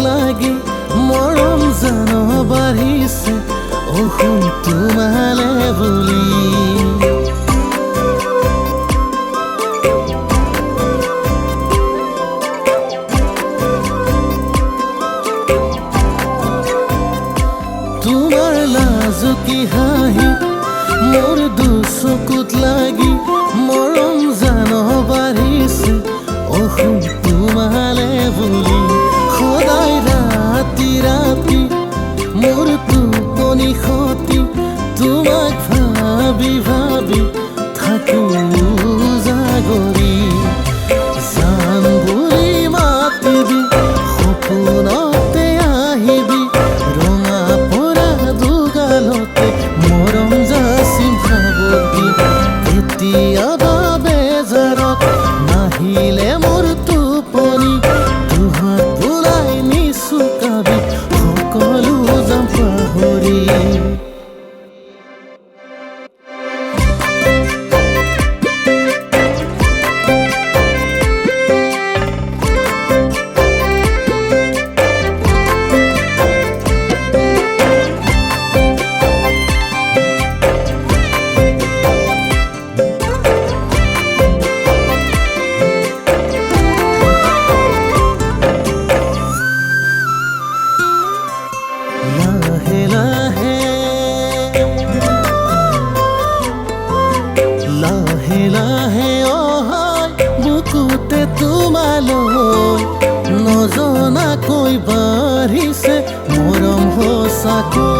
লাগি মৰম জান বাঢ়িছে অসুন তোমালে বুলি তোমাৰ লাজুকী হাঁহি মোৰ দুচকুত লাগি মৰম জান বাঢ়িছে অসুন তোমালে বুলি সদায় ৰাতি ৰাতি মোৰ টোপনি খতি তোমাক ভাবি ভাবি থাকো জাগৰি জান বুলি মাতিবি সপোনতে আহিবি ৰঙা পৰা দুগালতে মৰম যাচিম ভাবতি কেতিয়াবা বেজাৰত নাহিলে মোৰ টোপনি দুহাত বুলাই নিচুকাবি সকলো যাম পাহৰি লাহে লাহে অহাই বুকুতে তোমালৈ নজনাকৈ বাঢ়িছে মৰম সঁচাকৈ